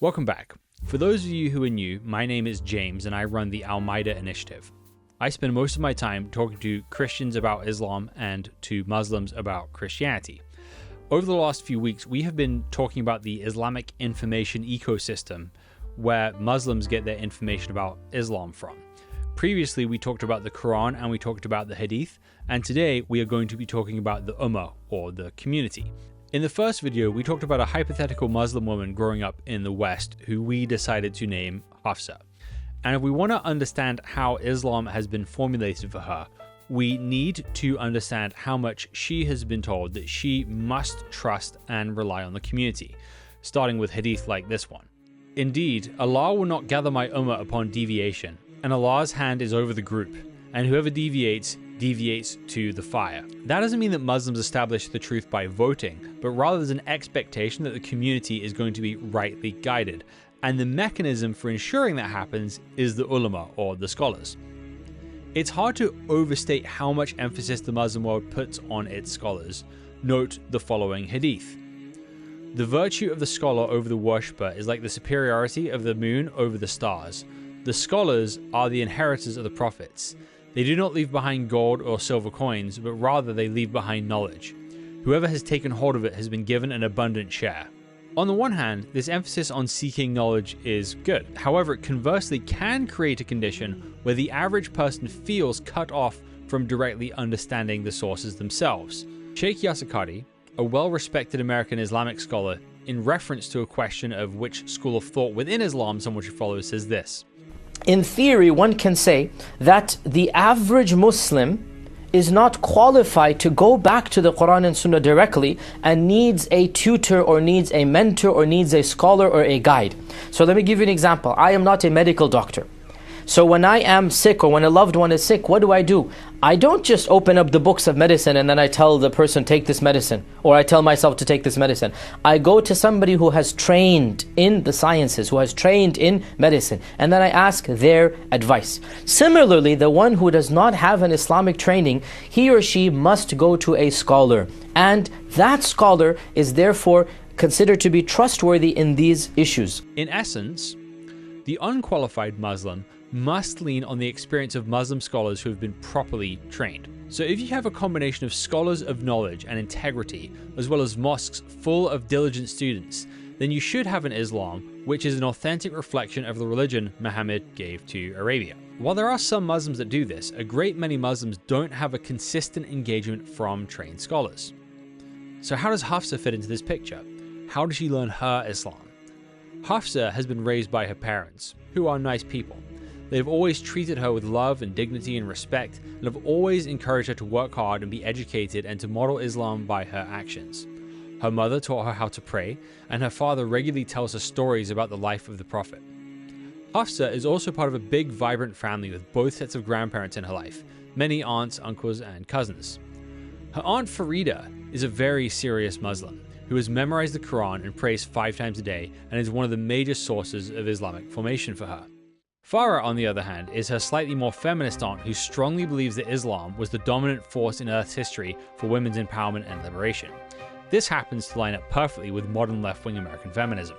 Welcome back. For those of you who are new, my name is James and I run the Al-Maida Initiative. I spend most of my time talking to Christians about Islam and to Muslims about Christianity. Over the last few weeks, we have been talking about the Islamic information ecosystem, where Muslims get their information about Islam from. Previously, we talked about the Qur'an and we talked about the Hadith, and today we are going to be talking about the Ummah, or the community. In the first video, we talked about a hypothetical Muslim woman growing up in the West who we decided to name Hafsa. And if we want to understand how Islam has been formulated for her, we need to understand how much she has been told that she must trust and rely on the community, starting with hadith like this one. Indeed, Allah will not gather my ummah upon deviation, and Allah's hand is over the group, and whoever deviates to the fire. That doesn't mean that Muslims establish the truth by voting, but rather there's an expectation that the community is going to be rightly guided, and the mechanism for ensuring that happens is the ulama, or the scholars. It's hard to overstate how much emphasis the Muslim world puts on its scholars. Note the following hadith. The virtue of the scholar over the worshipper is like the superiority of the moon over the stars. The scholars are the inheritors of the prophets. They do not leave behind gold or silver coins, but rather they leave behind knowledge. Whoever has taken hold of it has been given an abundant share. On the one hand, this emphasis on seeking knowledge is good. However, it conversely can create a condition where the average person feels cut off from directly understanding the sources themselves. Sheikh Yasakari, a well-respected American Islamic scholar, in reference to a question of which school of thought within Islam someone should follow, says this. In theory, one can say that the average Muslim is not qualified to go back to the Qur'an and Sunnah directly and needs a tutor or needs a mentor or needs a scholar or a guide. So let me give you an example. I am not a medical doctor. So when I am sick or when a loved one is sick, what do? I don't just open up the books of medicine and then I tell the person, take this medicine, or I tell myself to take this medicine. I go to somebody who has trained in the sciences, who has trained in medicine, and then I ask their advice. Similarly, the one who does not have an Islamic training, he or she must go to a scholar. And that scholar is therefore considered to be trustworthy in these issues. In essence, the unqualified Muslim must lean on the experience of Muslim scholars who have been properly trained. So if you have a combination of scholars of knowledge and integrity, as well as mosques full of diligent students, then you should have an Islam which is an authentic reflection of the religion Muhammad gave to Arabia. While there are some Muslims that do this, a great many Muslims don't have a consistent engagement from trained scholars. So how does Hafsa fit into this picture? How does she learn her Islam? Hafsa has been raised by her parents, who are nice people. They have always treated her with love and dignity and respect, and have always encouraged her to work hard and be educated and to model Islam by her actions. Her mother taught her how to pray, and her father regularly tells her stories about the life of the Prophet. Hafsa is also part of a big, vibrant family with both sets of grandparents in her life, many aunts, uncles, and cousins. Her aunt Farida is a very serious Muslim, who has memorized the Quran and prays 5 times a day, and is one of the major sources of Islamic formation for her. Farah, on the other hand, is her slightly more feminist aunt who strongly believes that Islam was the dominant force in Earth's history for women's empowerment and liberation. This happens to line up perfectly with modern left-wing American feminism.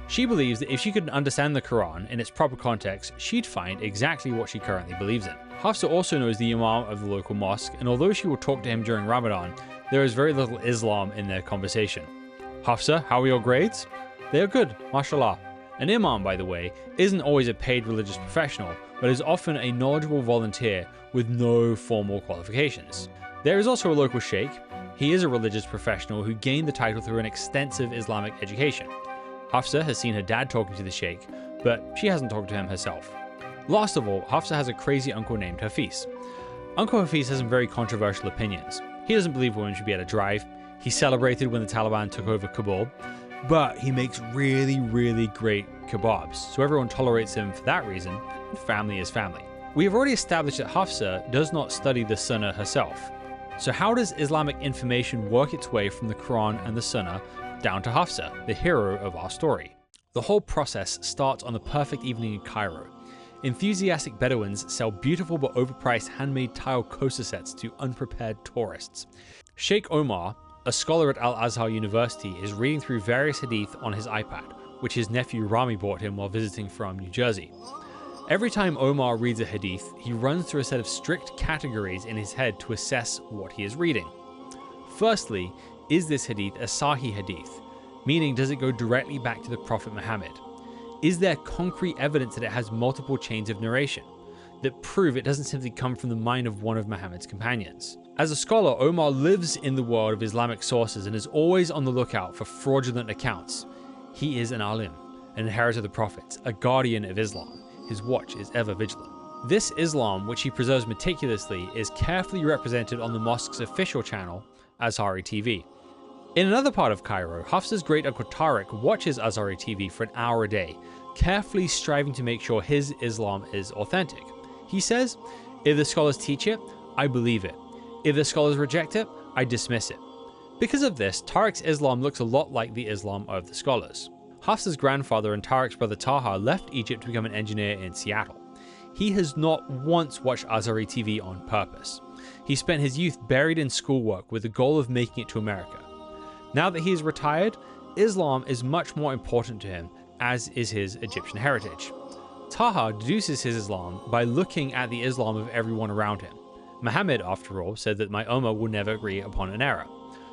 She believes that if she could understand the Quran in its proper context, she'd find exactly what she currently believes in. Hafsa also knows the imam of the local mosque, and although she will talk to him during Ramadan, there is very little Islam in their conversation. Hafsa, how are your grades? They are good, mashallah. An imam, by the way, isn't always a paid religious professional, but is often a knowledgeable volunteer with no formal qualifications. There is also a local sheikh. He is a religious professional who gained the title through an extensive Islamic education. Hafsa has seen her dad talking to the sheikh, but she hasn't talked to him herself. Last of all, Hafsa has a crazy uncle named Hafiz. Uncle Hafiz has some very controversial opinions. He doesn't believe women should be able to drive. He celebrated when the Taliban took over Kabul. But he makes really, really great kebabs, so everyone tolerates him for that reason, and family is family. We have already established that Hafsa does not study the Sunnah herself. So how does Islamic information work its way from the Quran and the Sunnah down to Hafsa, the hero of our story? The whole process starts on the perfect evening in Cairo. Enthusiastic Bedouins sell beautiful but overpriced handmade tile coaster sets to unprepared tourists. Sheikh Omar, a scholar at Al-Azhar University, is reading through various hadith on his iPad which his nephew Rami bought him while visiting from New Jersey. Every time Omar reads a hadith, he runs through a set of strict categories in his head to assess what he is reading. Firstly, is this hadith a Sahih hadith? Meaning, does it go directly back to the Prophet Muhammad? Is there concrete evidence that it has multiple chains of narration that prove it doesn't simply come from the mind of one of Muhammad's companions? As a scholar, Omar lives in the world of Islamic sources and is always on the lookout for fraudulent accounts. He is an alim, an inheritor of the prophets, a guardian of Islam. His watch is ever vigilant. This Islam, which he preserves meticulously, is carefully represented on the mosque's official channel, Azhari TV. In another part of Cairo, Hafsa's great uncle Tariq watches Azhari TV for an hour a day, carefully striving to make sure his Islam is authentic. He says, "If the scholars teach it, I believe it. If the scholars reject it, I dismiss it." Because of this, Tariq's Islam looks a lot like the Islam of the scholars. Hafsa's grandfather and Tariq's brother Taha left Egypt to become an engineer in Seattle. He has not once watched Azhari TV on purpose. He spent his youth buried in schoolwork with the goal of making it to America. Now that he is retired, Islam is much more important to him, as is his Egyptian heritage. Taha deduces his Islam by looking at the Islam of everyone around him. Muhammad, after all, said that my Ummah will never agree upon an error.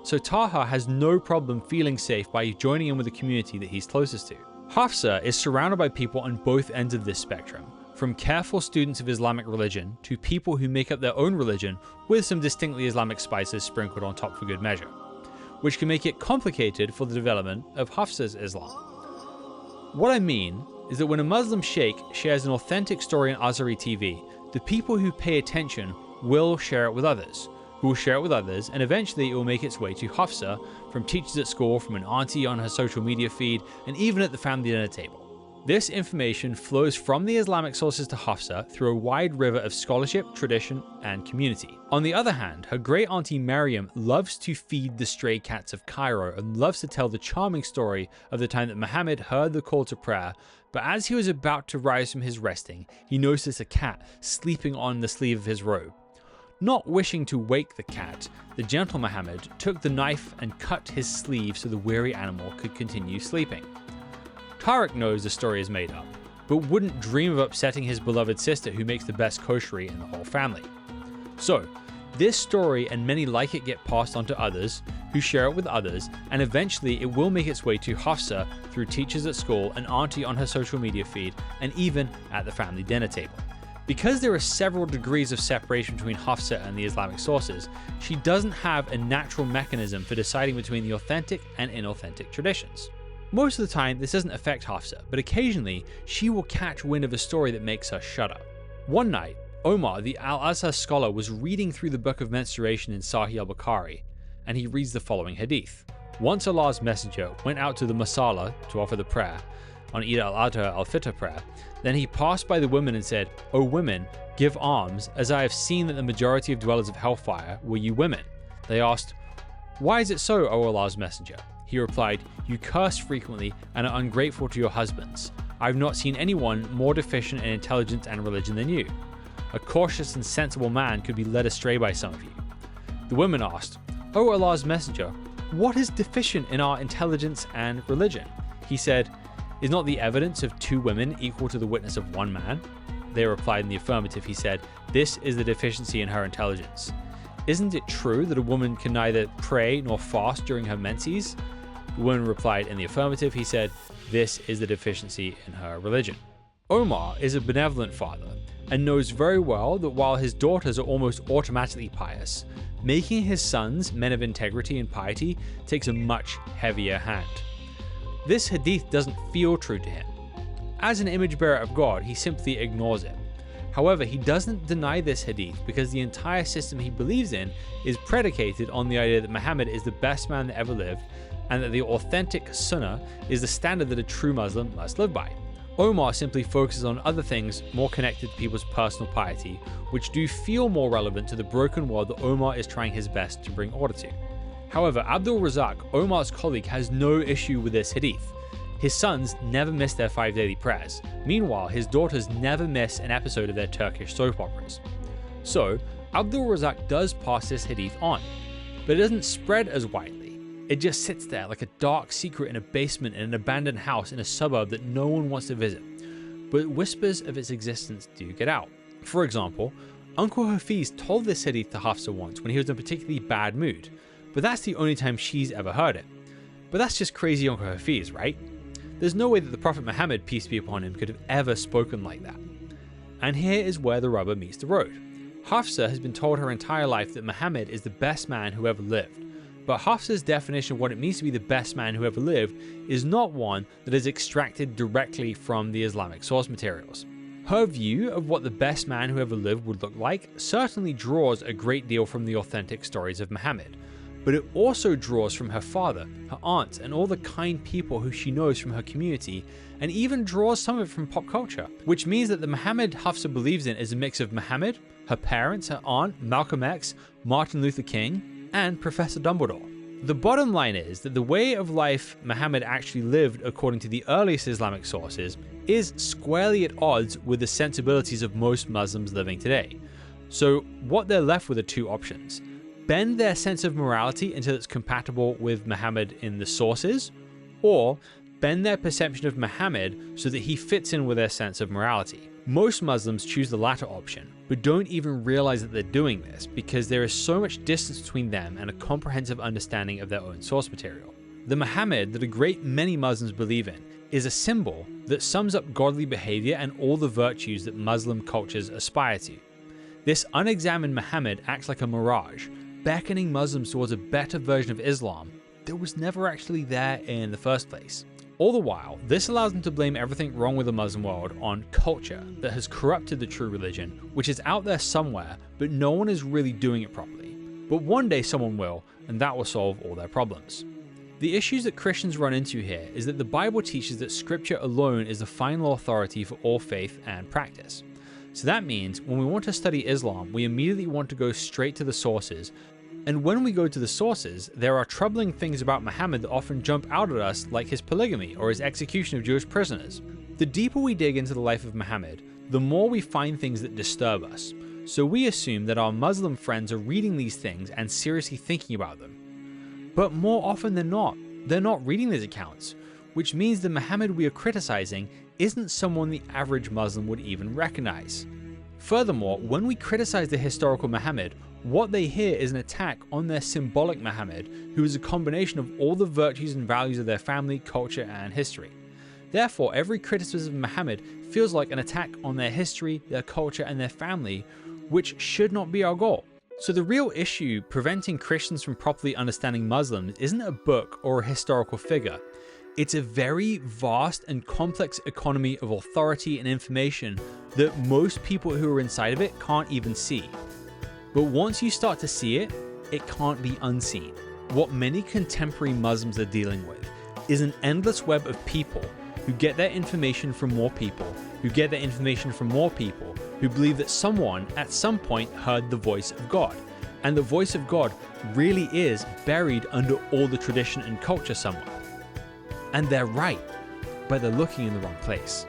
So Taha has no problem feeling safe by joining in with the community that he's closest to. Hafsa is surrounded by people on both ends of this spectrum, from careful students of Islamic religion to people who make up their own religion with some distinctly Islamic spices sprinkled on top for good measure, which can make it complicated for the development of Hafsa's Islam. What I mean is that when a Muslim sheikh shares an authentic story on Azhari TV, the people who pay attention will share it with others, who will share it with others, and eventually it will make its way to Hafsa, from teachers at school, from an auntie on her social media feed, and even at the family dinner table. This information flows from the Islamic sources to Hafsa through a wide river of scholarship, tradition, and community. On the other hand, her great auntie Maryam loves to feed the stray cats of Cairo and loves to tell the charming story of the time that Muhammad heard the call to prayer, but as he was about to rise from his resting, he noticed a cat sleeping on the sleeve of his robe. Not wishing to wake the cat, the gentle Muhammad took the knife and cut his sleeve so the weary animal could continue sleeping. Tariq knows the story is made up, but wouldn't dream of upsetting his beloved sister who makes the best koshery in the whole family. So, this story and many like it get passed on to others, who share it with others, and eventually it will make its way to Hafsa through teachers at school, an auntie on her social media feed, and even at the family dinner table. Because there are several degrees of separation between Hafsa and the Islamic sources, she doesn't have a natural mechanism for deciding between the authentic and inauthentic traditions. Most of the time, this doesn't affect Hafsa, but occasionally, she will catch wind of a story that makes her shudder. One night, Omar, the Al-Azhar scholar, was reading through the book of menstruation in Sahih al-Bukhari, and he reads the following hadith. Once Allah's messenger went out to the Masala to offer the prayer, on Eid al-Adha al-Fitr prayer, then he passed by the women and said, "O women, give alms, as I have seen that the majority of dwellers of hellfire were you women." They asked, "Why is it so, O Allah's messenger?" He replied, "You curse frequently and are ungrateful to your husbands. I have not seen anyone more deficient in intelligence and religion than you. A cautious and sensible man could be led astray by some of you." The women asked, "O Allah's messenger, what is deficient in our intelligence and religion?" He said, "Is not the evidence of two women equal to the witness of one man?" They replied in the affirmative. He said, "This is the deficiency in her intelligence. Isn't it true that a woman can neither pray nor fast during her menses?" The woman replied in the affirmative. He said, "This is the deficiency in her religion." Omar is a benevolent father and knows very well that while his daughters are almost automatically pious, making his sons men of integrity and piety takes a much heavier hand. This hadith doesn't feel true to him. As an image bearer of God, he simply ignores it. However, he doesn't deny this hadith because the entire system he believes in is predicated on the idea that Muhammad is the best man that ever lived and that the authentic sunnah is the standard that a true Muslim must live by. Omar simply focuses on other things more connected to people's personal piety, which do feel more relevant to the broken world that Omar is trying his best to bring order to. However, Abdul Razak, Omar's colleague, has no issue with this hadith. His sons never miss their 5 daily prayers. Meanwhile, his daughters never miss an episode of their Turkish soap operas. So, Abdul Razak does pass this hadith on, but it doesn't spread as widely. It just sits there like a dark secret in a basement in an abandoned house in a suburb that no one wants to visit. But whispers of its existence do get out. For example, Uncle Hafiz told this hadith to Hafsa once when he was in a particularly bad mood, but that's the only time she's ever heard it. But that's just crazy Uncle Hafiz, right? There's no way that the Prophet Muhammad, peace be upon him, could have ever spoken like that. And here is where the rubber meets the road. Hafsa has been told her entire life that Muhammad is the best man who ever lived. But Hafsa's definition of what it means to be the best man who ever lived is not one that is extracted directly from the Islamic source materials. Her view of what the best man who ever lived would look like certainly draws a great deal from the authentic stories of Muhammad, but it also draws from her father, her aunts, and all the kind people who she knows from her community, and even draws some of it from pop culture, which means that the Muhammad Hafsa believes in is a mix of Muhammad, her parents, her aunt, Malcolm X, Martin Luther King, and Professor Dumbledore. The bottom line is that the way of life Muhammad actually lived according to the earliest Islamic sources is squarely at odds with the sensibilities of most Muslims living today. So what they're left with are two options: bend their sense of morality until it's compatible with Muhammad in the sources, or bend their perception of Muhammad so that he fits in with their sense of morality. Most Muslims choose the latter option, but don't even realize that they're doing this because there is so much distance between them and a comprehensive understanding of their own source material. The Muhammad that a great many Muslims believe in is a symbol that sums up godly behavior and all the virtues that Muslim cultures aspire to. This unexamined Muhammad acts like a mirage, beckoning Muslims towards a better version of Islam that was never actually there in the first place. All the while, this allows them to blame everything wrong with the Muslim world on culture that has corrupted the true religion, which is out there somewhere, but no one is really doing it properly. But one day someone will, and that will solve all their problems. The issues that Christians run into here is that the Bible teaches that Scripture alone is the final authority for all faith and practice. So that means when we want to study Islam, we immediately want to go straight to the sources. And when we go to the sources, there are troubling things about Muhammad that often jump out at us, like his polygamy or his execution of Jewish prisoners. The deeper we dig into the life of Muhammad, the more we find things that disturb us. So we assume that our Muslim friends are reading these things and seriously thinking about them. But more often than not, they're not reading these accounts, which means the Muhammad we are criticizing isn't someone the average Muslim would even recognize. Furthermore, when we criticize the historical Muhammad, what they hear is an attack on their symbolic Muhammad, who is a combination of all the virtues and values of their family, culture, and history. Therefore, every criticism of Muhammad feels like an attack on their history, their culture, and their family, which should not be our goal. So the real issue preventing Christians from properly understanding Muslims isn't a book or a historical figure. It's a very vast and complex economy of authority and information that most people who are inside of it can't even see. But once you start to see it, it can't be unseen. What many contemporary Muslims are dealing with is an endless web of people who get their information from more people, who get their information from more people, who believe that someone at some point heard the voice of God. And the voice of God really is buried under all the tradition and culture somewhere. And they're right, but they're looking in the wrong place.